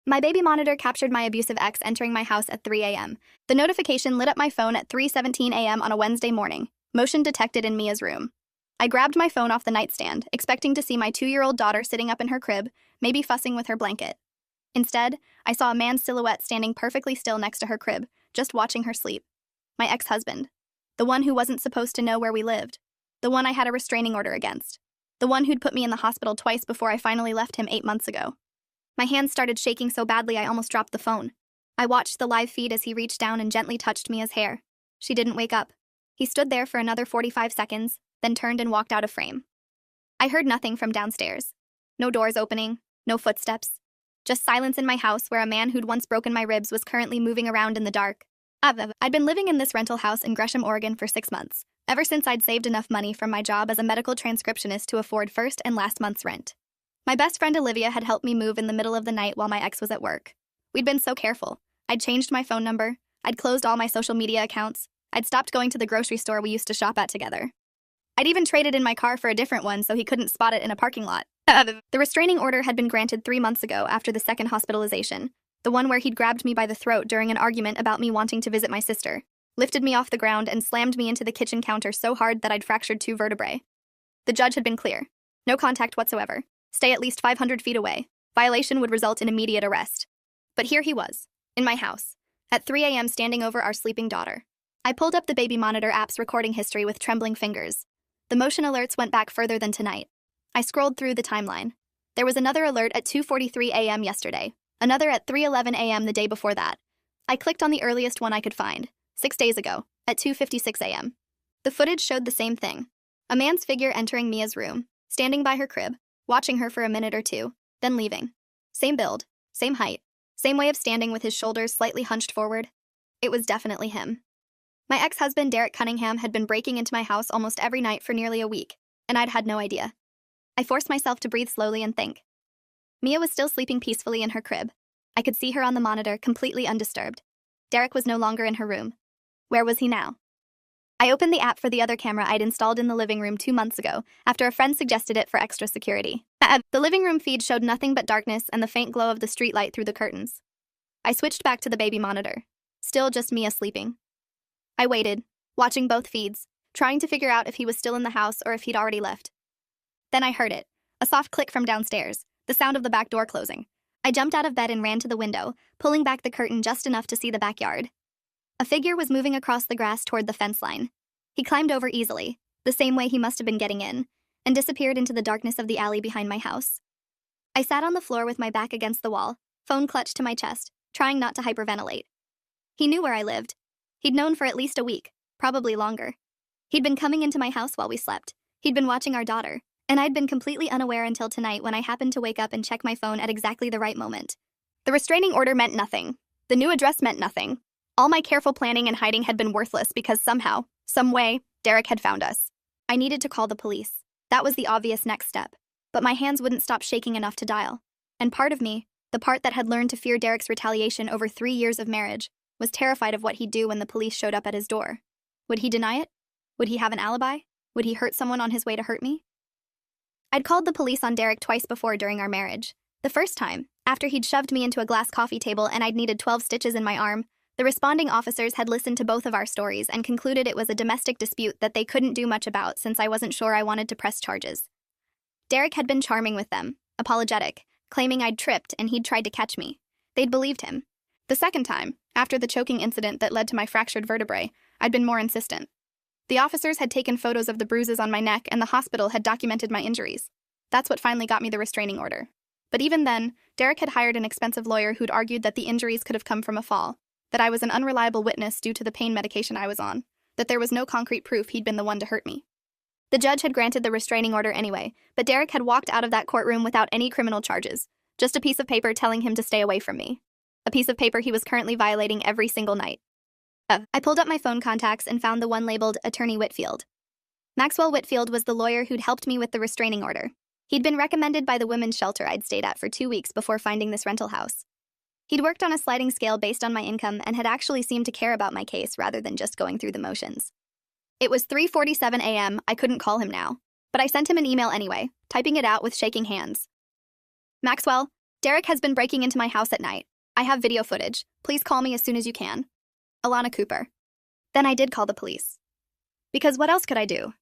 My baby monitor captured my abusive ex entering my house at 3 a.m. The notification lit up my phone at 3:17 a.m. on a Wednesday morning. Motion detected in Mia's room. I grabbed my phone off the nightstand, expecting to see my 2-year-old daughter sitting up in her crib, maybe fussing with her blanket. Instead, I saw a man's silhouette standing perfectly still next to her crib, just watching her sleep. My ex-husband. The one who wasn't supposed to know where we lived. The one I had a restraining order against. The one who'd put me in the hospital twice before I finally left him 8 months ago. My hands started shaking so badly I almost dropped the phone. I watched the live feed as he reached down and gently touched Mia's hair. She didn't wake up. He stood there for another 45 seconds, then turned and walked out of frame. I heard nothing from downstairs. No doors opening, no footsteps. Just silence in my house where a man who'd once broken my ribs was currently moving around in the dark. I'd been living in this rental house in Gresham, Oregon for 6 months, ever since I'd saved enough money from my job as a medical transcriptionist to afford first and last month's rent. My best friend Olivia had helped me move in the middle of the night while my ex was at work. We'd been so careful. I'd changed my phone number. I'd closed all my social media accounts. I'd stopped going to the grocery store we used to shop at together. I'd even traded in my car for a different one so he couldn't spot it in a parking lot. The restraining order had been granted 3 months ago after the second hospitalization, the one where he'd grabbed me by the throat during an argument about me wanting to visit my sister, lifted me off the ground and slammed me into the kitchen counter so hard that I'd fractured 2 vertebrae. The judge had been clear. No contact whatsoever. Stay at least 500 feet away. Violation would result in immediate arrest. But here he was, in my house, at 3 a.m. standing over our sleeping daughter. I pulled up the baby monitor app's recording history with trembling fingers. The motion alerts went back further than tonight. I scrolled through the timeline. There was another alert at 2:43 a.m. yesterday, another at 3:11 a.m. the day before that. I clicked on the earliest one I could find, 6 days ago, at 2:56 a.m. The footage showed the same thing. A man's figure entering Mia's room, standing by her crib, watching her for a minute or two, then leaving. Same build, same height, same way of standing with his shoulders slightly hunched forward. It was definitely him. My ex-husband Derek Cunningham had been breaking into my house almost every night for nearly a week, and I'd had no idea. I forced myself to breathe slowly and think. Mia was still sleeping peacefully in her crib. I could see her on the monitor, completely undisturbed. Derek was no longer in her room. Where was he now? I opened the app for the other camera I'd installed in the living room 2 months ago, after a friend suggested it for extra security. The living room feed showed nothing but darkness and the faint glow of the streetlight through the curtains. I switched back to the baby monitor. Still just Mia sleeping. I waited, watching both feeds, trying to figure out if he was still in the house or if he'd already left. Then I heard it, a soft click from downstairs, the sound of the back door closing. I jumped out of bed and ran to the window, pulling back the curtain just enough to see the backyard. A figure was moving across the grass toward the fence line. He climbed over easily, the same way he must have been getting in, and disappeared into the darkness of the alley behind my house. I sat on the floor with my back against the wall, phone clutched to my chest, trying not to hyperventilate. He knew where I lived. He'd known for at least a week, probably longer. He'd been coming into my house while we slept. He'd been watching our daughter, and I'd been completely unaware until tonight when I happened to wake up and check my phone at exactly the right moment. The restraining order meant nothing. The new address meant nothing. All my careful planning and hiding had been worthless because somehow, some way, Derek had found us. I needed to call the police. That was the obvious next step. But my hands wouldn't stop shaking enough to dial. And part of me, the part that had learned to fear Derek's retaliation over 3 years of marriage, was terrified of what he'd do when the police showed up at his door. Would he deny it? Would he have an alibi? Would he hurt someone on his way to hurt me? I'd called the police on Derek twice before during our marriage. The first time, after he'd shoved me into a glass coffee table and I'd needed 12 stitches in my arm, the responding officers had listened to both of our stories and concluded it was a domestic dispute that they couldn't do much about since I wasn't sure I wanted to press charges. Derek had been charming with them, apologetic, claiming I'd tripped and he'd tried to catch me. They'd believed him. The second time, after the choking incident that led to my fractured vertebrae, I'd been more insistent. The officers had taken photos of the bruises on my neck and the hospital had documented my injuries. That's what finally got me the restraining order. But even then, Derek had hired an expensive lawyer who'd argued that the injuries could have come from a fall, that I was an unreliable witness due to the pain medication I was on, that there was no concrete proof he'd been the one to hurt me. The judge had granted the restraining order anyway, but Derek had walked out of that courtroom without any criminal charges, just a piece of paper telling him to stay away from me. A piece of paper he was currently violating every single night. I pulled up my phone contacts and found the one labeled Attorney Whitfield. Maxwell Whitfield was the lawyer who'd helped me with the restraining order. He'd been recommended by the women's shelter I'd stayed at for 2 weeks before finding this rental house. He'd worked on a sliding scale based on my income and had actually seemed to care about my case rather than just going through the motions. It was 3:47 a.m. I couldn't call him now, but I sent him an email anyway, typing it out with shaking hands. Maxwell, Derek has been breaking into my house at night. I have video footage. Please call me as soon as you can. Alana Cooper. Then I did call the police. Because what else could I do?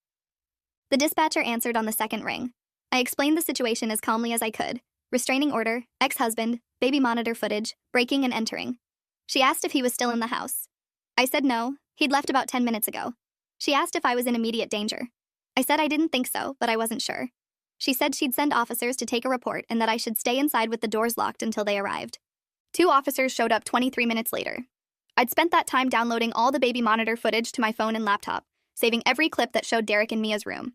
The dispatcher answered on the second ring. I explained the situation as calmly as I could. Restraining order, ex-husband, baby monitor footage, breaking and entering. She asked if he was still in the house. I said no, he'd left about 10 minutes ago. She asked if I was in immediate danger. I said I didn't think so, but I wasn't sure. She said she'd send officers to take a report and that I should stay inside with the doors locked until they arrived. 2 officers showed up 23 minutes later. I'd spent that time downloading all the baby monitor footage to my phone and laptop, saving every clip that showed Derek in Mia's room.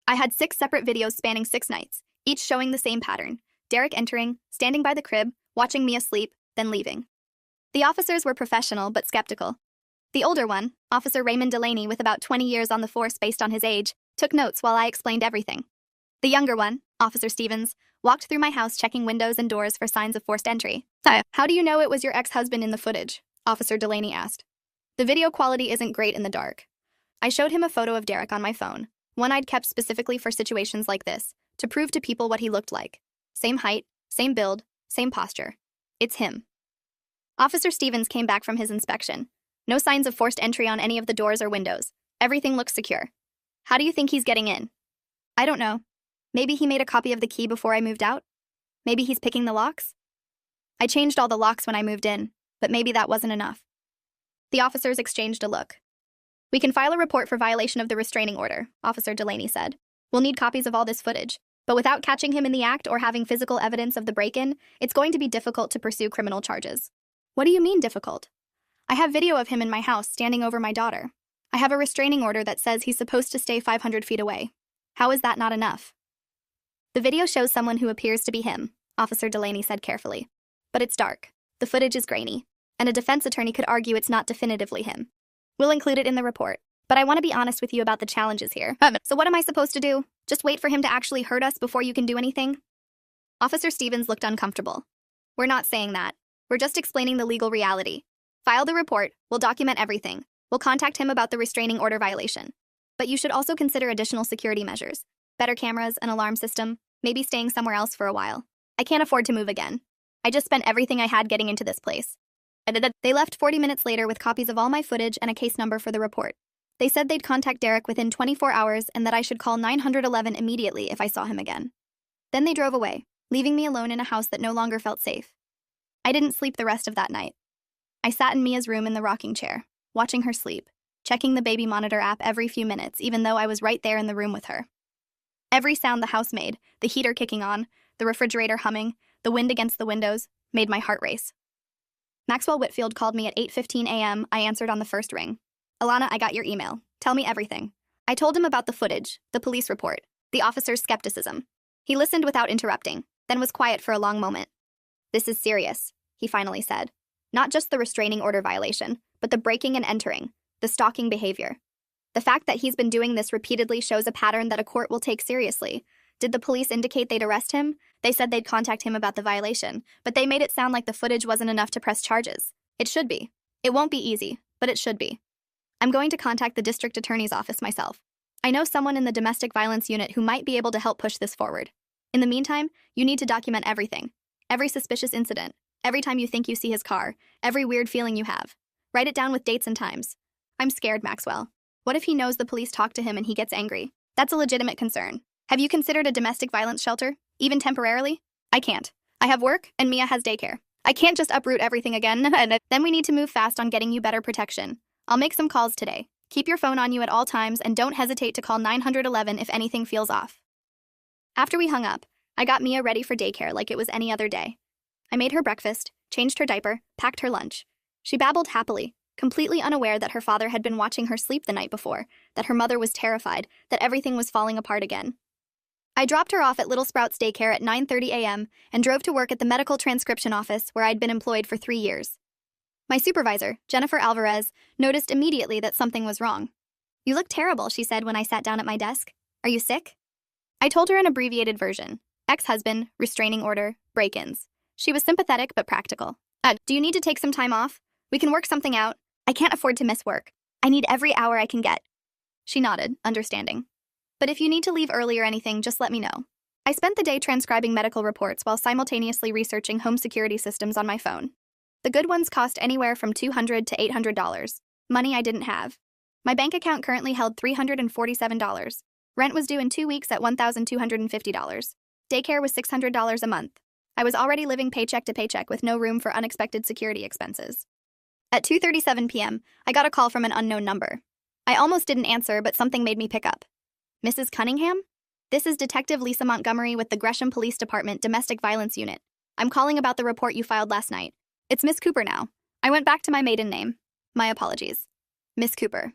I had 6 separate videos spanning 6 nights, each showing the same pattern. Derek entering, standing by the crib, watching Mia sleep, then leaving. The officers were professional but skeptical. The older one, Officer Raymond Delaney, with about 20 years on the force based on his age, took notes while I explained everything. The younger one, Officer Stevens, walked through my house checking windows and doors for signs of forced entry. How do you know it was your ex-husband in the footage? Officer Delaney asked. The video quality isn't great in the dark. I showed him a photo of Derek on my phone, one I'd kept specifically for situations like this, to prove to people what he looked like. Same height, same build, same posture. It's him. Officer Stevens came back from his inspection. No signs of forced entry on any of the doors or windows. Everything looks secure. How do you think he's getting in? I don't know. Maybe he made a copy of the key before I moved out? Maybe he's picking the locks? I changed all the locks when I moved in, but maybe that wasn't enough. The officers exchanged a look. We can file a report for violation of the restraining order, Officer Delaney said. We'll need copies of all this footage, but without catching him in the act or having physical evidence of the break-in, it's going to be difficult to pursue criminal charges. What do you mean difficult? I have video of him in my house standing over my daughter. I have a restraining order that says he's supposed to stay 500 feet away. How is that not enough? The video shows someone who appears to be him, Officer Delaney said carefully. But it's dark. The footage is grainy, and a defense attorney could argue it's not definitively him. We'll include it in the report, but I want to be honest with you about the challenges here. So what am I supposed to do? Just wait for him to actually hurt us before you can do anything? Officer Stevens looked uncomfortable. We're not saying that. We're just explaining the legal reality. File the report, we'll document everything. We'll contact him about the restraining order violation. But you should also consider additional security measures. Better cameras, an alarm system, maybe staying somewhere else for a while. I can't afford to move again. I just spent everything I had getting into this place. They left 40 minutes later with copies of all my footage and a case number for the report. They said they'd contact Derek within 24 hours and that I should call 911 immediately if I saw him again. Then they drove away, leaving me alone in a house that no longer felt safe. I didn't sleep the rest of that night. I sat in Mia's room in the rocking chair, watching her sleep, checking the baby monitor app every few minutes even though I was right there in the room with her. Every sound the house made, the heater kicking on, the refrigerator humming, the wind against the windows, made my heart race. Maxwell Whitfield called me at 8:15 a.m. I answered on the first ring. Alana, I got your email. Tell me everything. I told him about the footage, the police report, the officer's skepticism. He listened without interrupting, then was quiet for a long moment. This is serious, he finally said. Not just the restraining order violation, but the breaking and entering, the stalking behavior. The fact that he's been doing this repeatedly shows a pattern that a court will take seriously. Did the police indicate they'd arrest him? They said they'd contact him about the violation, but they made it sound like the footage wasn't enough to press charges. It should be. It won't be easy, but it should be. I'm going to contact the district attorney's office myself. I know someone in the domestic violence unit who might be able to help push this forward. In the meantime, you need to document everything. Every suspicious incident, every time you think you see his car, every weird feeling you have. Write it down with dates and times. I'm scared, Maxwell. What if he knows the police talk to him and he gets angry? That's a legitimate concern. Have you considered a domestic violence shelter, even temporarily? I can't. I have work, and Mia has daycare. I can't just uproot everything again, and then we need to move fast on getting you better protection. I'll make some calls today. Keep your phone on you at all times and don't hesitate to call 911 if anything feels off. After we hung up, I got Mia ready for daycare like it was any other day. I made her breakfast, changed her diaper, packed her lunch. She babbled happily, completely unaware that her father had been watching her sleep the night before, that her mother was terrified, that everything was falling apart again. I dropped her off at Little Sprouts Daycare at 9:30 a.m. and drove to work at the medical transcription office where I'd been employed for 3 years. My supervisor, Jennifer Alvarez, noticed immediately that something was wrong. You look terrible, she said when I sat down at my desk. Are you sick? I told her an abbreviated version. Ex-husband, restraining order, break-ins. She was sympathetic but practical. Do you need to take some time off? We can work something out. I can't afford to miss work. I need every hour I can get. She nodded, understanding. But if you need to leave early or anything, just let me know. I spent the day transcribing medical reports while simultaneously researching home security systems on my phone. The good ones cost anywhere from $200 to $800, money I didn't have. My bank account currently held $347. Rent was due in 2 weeks at $1,250. Daycare was $600 a month. I was already living paycheck to paycheck with no room for unexpected security expenses. At 2:37 p.m., I got a call from an unknown number. I almost didn't answer, but something made me pick up. Mrs. Cunningham? This is Detective Lisa Montgomery with the Gresham Police Department Domestic Violence Unit. I'm calling about the report you filed last night. It's Miss Cooper now. I went back to my maiden name. My apologies. Miss Cooper.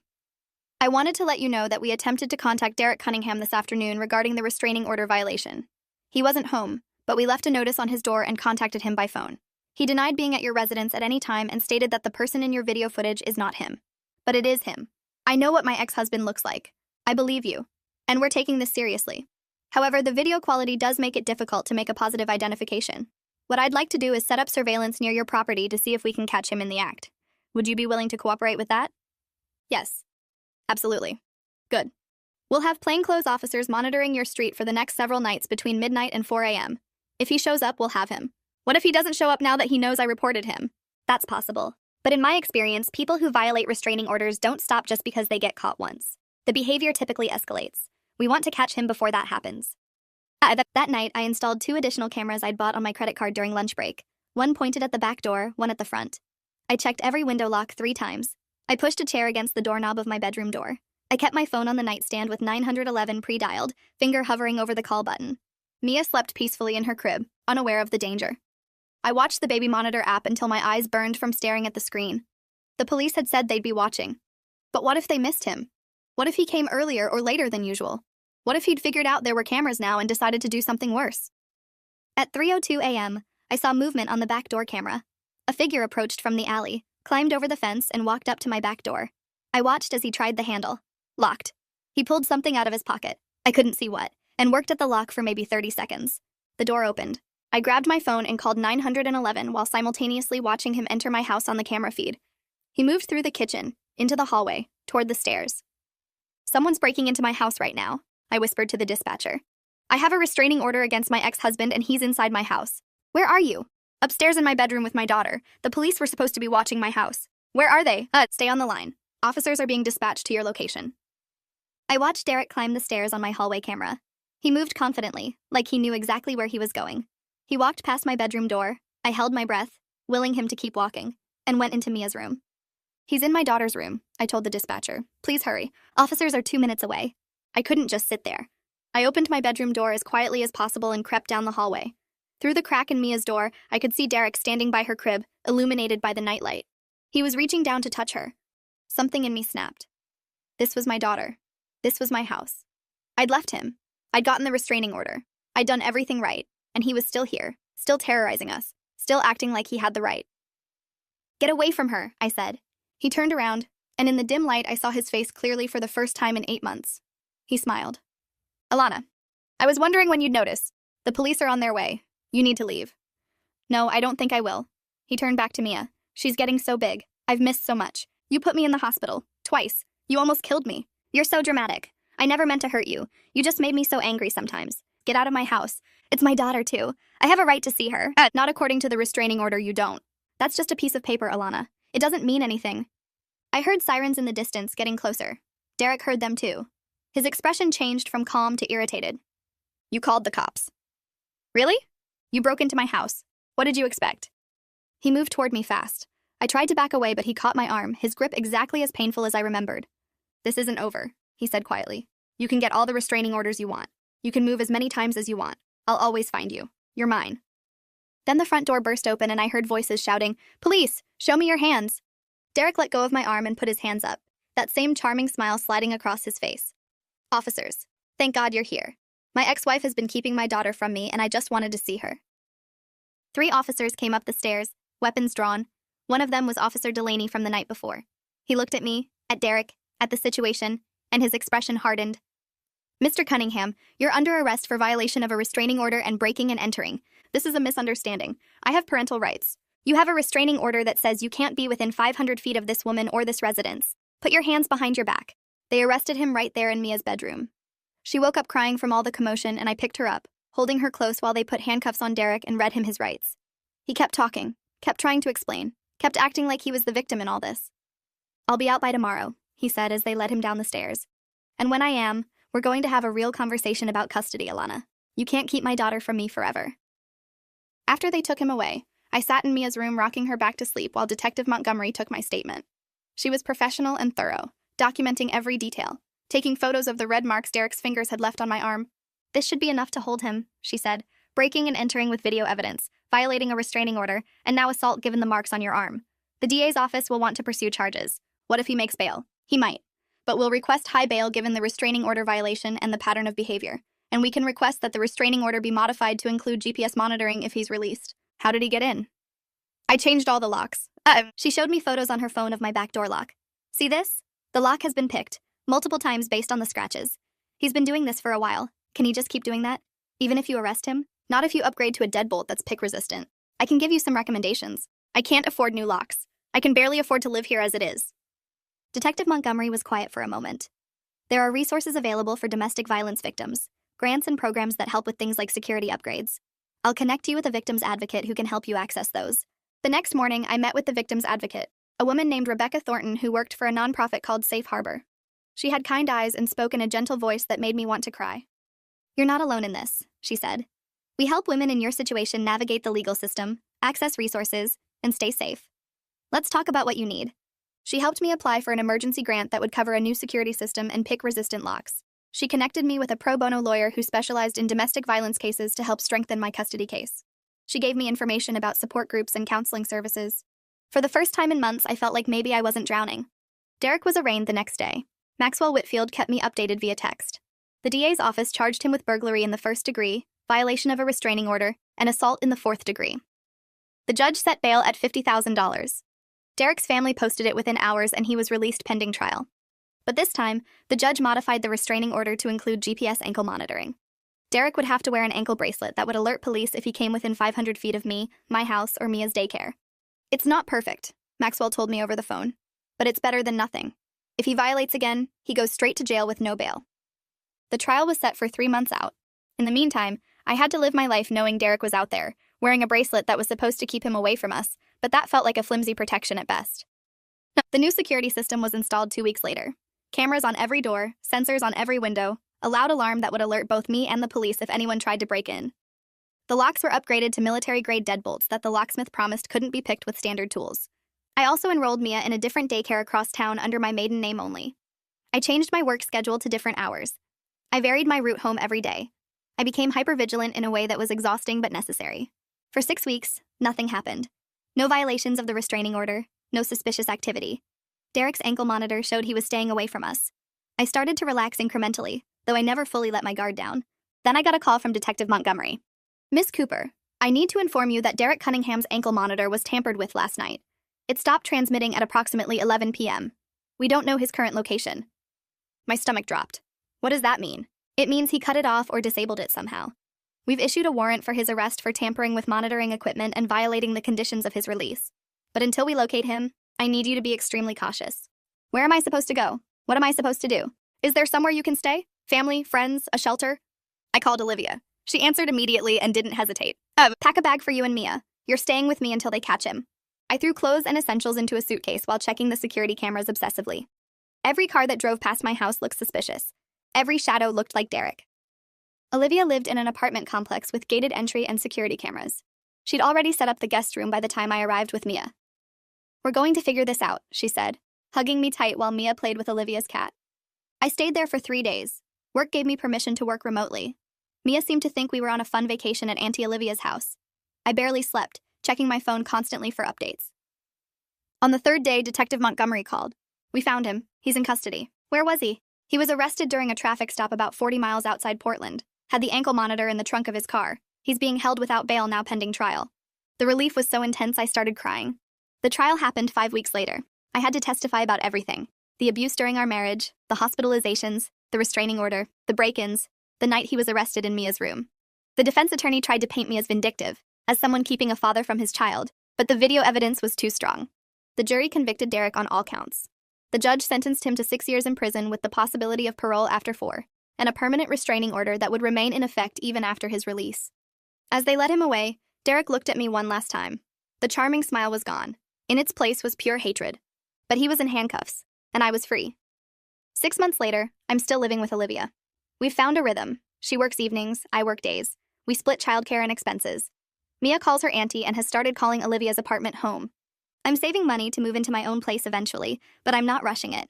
I wanted to let you know that we attempted to contact Derek Cunningham this afternoon regarding the restraining order violation. He wasn't home, but we left a notice on his door and contacted him by phone. He denied being at your residence at any time and stated that the person in your video footage is not him. But it is him. I know what my ex-husband looks like. I believe you. And we're taking this seriously. However, the video quality does make it difficult to make a positive identification. What I'd like to do is set up surveillance near your property to see if we can catch him in the act. Would you be willing to cooperate with that? Yes. Absolutely. Good. We'll have plainclothes officers monitoring your street for the next several nights between midnight and 4 a.m. If he shows up, we'll have him. What if he doesn't show up now that he knows I reported him? That's possible. But in my experience, people who violate restraining orders don't stop just because they get caught once. The behavior typically escalates. We want to catch him before that happens. That night, I installed 2 additional cameras I'd bought on my credit card during lunch break. One pointed at the back door, one at the front. I checked every window lock 3 times. I pushed a chair against the doorknob of my bedroom door. I kept my phone on the nightstand with 911 pre-dialed, finger hovering over the call button. Mia slept peacefully in her crib, unaware of the danger. I watched the baby monitor app until my eyes burned from staring at the screen. The police had said they'd be watching. But what if they missed him? What if he came earlier or later than usual? What if he'd figured out there were cameras now and decided to do something worse? At 3:02 a.m., I saw movement on the back door camera. A figure approached from the alley, climbed over the fence, and walked up to my back door. I watched as he tried the handle. Locked. He pulled something out of his pocket. I couldn't see what, and worked at the lock for maybe 30 seconds. The door opened. I grabbed my phone and called 911 while simultaneously watching him enter my house on the camera feed. He moved through the kitchen, into the hallway, toward the stairs. Someone's breaking into my house right now, I whispered to the dispatcher. I have a restraining order against my ex-husband and he's inside my house. Where are you? Upstairs in my bedroom with my daughter. The police were supposed to be watching my house. Where are they? Stay on the line. Officers are being dispatched to your location. I watched Derek climb the stairs on my hallway camera. He moved confidently, like he knew exactly where he was going. He walked past my bedroom door. I held my breath, willing him to keep walking, and went into Mia's room. He's in my daughter's room, I told the dispatcher. Please hurry. Officers are 2 minutes away. I couldn't just sit there. I opened my bedroom door as quietly as possible and crept down the hallway. Through the crack in Mia's door, I could see Derek standing by her crib, illuminated by the nightlight. He was reaching down to touch her. Something in me snapped. This was my daughter. This was my house. I'd left him. I'd gotten the restraining order. I'd done everything right, and he was still here, still terrorizing us, still acting like he had the right. Get away from her, I said. He turned around, and in the dim light I saw his face clearly for the first time in 8 months. He smiled. Alana, I was wondering when you'd notice. The police are on their way. You need to leave. No, I don't think I will. He turned back to Mia. She's getting so big. I've missed so much. You put me in the hospital. Twice. You almost killed me. You're so dramatic. I never meant to hurt you. You just made me so angry sometimes. Get out of my house. It's my daughter, too. I have a right to see her. Not according to the restraining order, you don't. That's just a piece of paper, Alana. It doesn't mean anything. I heard sirens in the distance getting closer. Derek heard them, too. His expression changed from calm to irritated. You called the cops. Really? You broke into my house. What did you expect? He moved toward me fast. I tried to back away, but he caught my arm, his grip exactly as painful as I remembered. This isn't over, he said quietly. You can get all the restraining orders you want. You can move as many times as you want. I'll always find you. You're mine. Then the front door burst open and I heard voices shouting, Police! Show me your hands! Derek let go of my arm and put his hands up, that same charming smile sliding across his face. Officers, thank God you're here. My ex-wife has been keeping my daughter from me and I just wanted to see her. 3 officers came up the stairs, weapons drawn. One of them was Officer Delaney from the night before. He looked at me, at Derek, at the situation, and his expression hardened. Mr. Cunningham, you're under arrest for violation of a restraining order and breaking and entering. This is a misunderstanding. I have parental rights. You have a restraining order that says you can't be within 500 feet of this woman or this residence. Put your hands behind your back. They arrested him right there in Mia's bedroom. She woke up crying from all the commotion and I picked her up, holding her close while they put handcuffs on Derek and read him his rights. He kept talking, kept trying to explain, kept acting like he was the victim in all this. "I'll be out by tomorrow," he said as they led him down the stairs. "And when I am, we're going to have a real conversation about custody, Alana. You can't keep my daughter from me forever." After they took him away, I sat in Mia's room rocking her back to sleep while Detective Montgomery took my statement. She was professional and thorough, documenting every detail, taking photos of the red marks Derek's fingers had left on my arm. "This should be enough to hold him," she said, "breaking and entering with video evidence, violating a restraining order, and now assault given the marks on your arm. The DA's office will want to pursue charges. What if he makes bail? He might. But we'll request high bail given the restraining order violation and the pattern of behavior. And we can request that the restraining order be modified to include GPS monitoring if he's released." "How did he get in?" "I changed all the locks." She showed me photos on her phone of my back door lock. "See this? The lock has been picked, multiple times based on the scratches. He's been doing this for a while. Can he just keep doing that? Even if you arrest him? Not if you upgrade to a deadbolt that's pick-resistant. I can give you some recommendations. I can't afford new locks. I can barely afford to live here as it is." Detective Montgomery was quiet for a moment. "There are resources available for domestic violence victims, grants and programs that help with things like security upgrades. I'll connect you with a victim's advocate who can help you access those." The next morning, I met with the victim's advocate, a woman named Rebecca Thornton who worked for a nonprofit called Safe Harbor. She had kind eyes and spoke in a gentle voice that made me want to cry. "You're not alone in this," she said. "We help women in your situation navigate the legal system, access resources, and stay safe. Let's talk about what you need." She helped me apply for an emergency grant that would cover a new security system and pick-resistant locks. She connected me with a pro bono lawyer who specialized in domestic violence cases to help strengthen my custody case. She gave me information about support groups and counseling services. For the first time in months, I felt like maybe I wasn't drowning. Derek was arraigned the next day. Maxwell Whitfield kept me updated via text. The DA's office charged him with burglary in the 1st degree, violation of a restraining order, and assault in the 4th degree. The judge set bail at $50,000. Derek's family posted it within hours and he was released pending trial. But this time, the judge modified the restraining order to include GPS ankle monitoring. Derek would have to wear an ankle bracelet that would alert police if he came within 500 feet of me, my house, or Mia's daycare. "It's not perfect," Maxwell told me over the phone, "but it's better than nothing. If he violates again, he goes straight to jail with no bail." The trial was set for 3 months out. In the meantime, I had to live my life knowing Derek was out there, wearing a bracelet that was supposed to keep him away from us, but that felt like a flimsy protection at best. The new security system was installed 2 weeks later. Cameras on every door, sensors on every window, a loud alarm that would alert both me and the police if anyone tried to break in. The locks were upgraded to military-grade deadbolts that the locksmith promised couldn't be picked with standard tools. I also enrolled Mia in a different daycare across town under my maiden name only. I changed my work schedule to different hours. I varied my route home every day. I became hypervigilant in a way that was exhausting but necessary. For 6 weeks, nothing happened. No violations of the restraining order, no suspicious activity. Derek's ankle monitor showed he was staying away from us. I started to relax incrementally, though I never fully let my guard down. Then I got a call from Detective Montgomery. "Miss Cooper, I need to inform you that Derek Cunningham's ankle monitor was tampered with last night. It stopped transmitting at approximately 11 p.m. We don't know his current location." My stomach dropped. What does that mean? It means he cut it off or disabled it somehow. We've issued a warrant for his arrest for tampering with monitoring equipment and violating the conditions of his release. But until we locate him, I need you to be extremely cautious. Where am I supposed to go? What am I supposed to do? Is there somewhere you can stay? Family, friends, a shelter? I called Olivia. She answered immediately and didn't hesitate. "Pack a bag for you and Mia. You're staying with me until they catch him." I threw clothes and essentials into a suitcase while checking the security cameras obsessively. Every car that drove past my house looked suspicious. Every shadow looked like Derek. Olivia lived in an apartment complex with gated entry and security cameras. She'd already set up the guest room by the time I arrived with Mia. "We're going to figure this out," she said, hugging me tight while Mia played with Olivia's cat. I stayed there for 3 days. Work gave me permission to work remotely. Mia seemed to think we were on a fun vacation at Auntie Olivia's house. I barely slept, checking my phone constantly for updates. On the 3rd day, Detective Montgomery called. "We found him. He's in custody." "Where was he?" "He was arrested during a traffic stop about 40 miles outside Portland. Had the ankle monitor in the trunk of his car. He's being held without bail now pending trial." The relief was so intense I started crying. The trial happened 5 weeks later. I had to testify about everything. The abuse during our marriage, the hospitalizations, the restraining order, the break-ins, the night he was arrested in Mia's room. The defense attorney tried to paint me as vindictive, as someone keeping a father from his child, but the video evidence was too strong. The jury convicted Derek on all counts. The judge sentenced him to 6 years in prison with the possibility of parole after 4. and a permanent restraining order that would remain in effect even after his release. As they led him away, Derek looked at me one last time. The charming smile was gone. In its place was pure hatred. But he was in handcuffs, and I was free. 6 months later, I'm still living with Olivia. We've found a rhythm. She works evenings, I work days. We split childcare and expenses. Mia calls her auntie and has started calling Olivia's apartment home. I'm saving money to move into my own place eventually, but I'm not rushing it.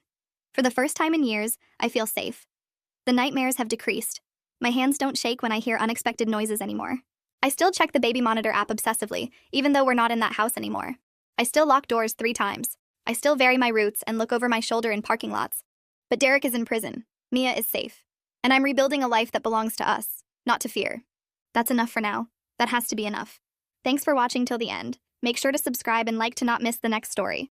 For the first time in years, I feel safe. The nightmares have decreased. My hands don't shake when I hear unexpected noises anymore. I still check the baby monitor app obsessively, even though we're not in that house anymore. I still lock doors 3 times. I still vary my routes and look over my shoulder in parking lots. But Derek is in prison. Mia is safe. And I'm rebuilding a life that belongs to us, not to fear. That's enough for now. That has to be enough. Thanks for watching till the end. Make sure to subscribe and like to not miss the next story.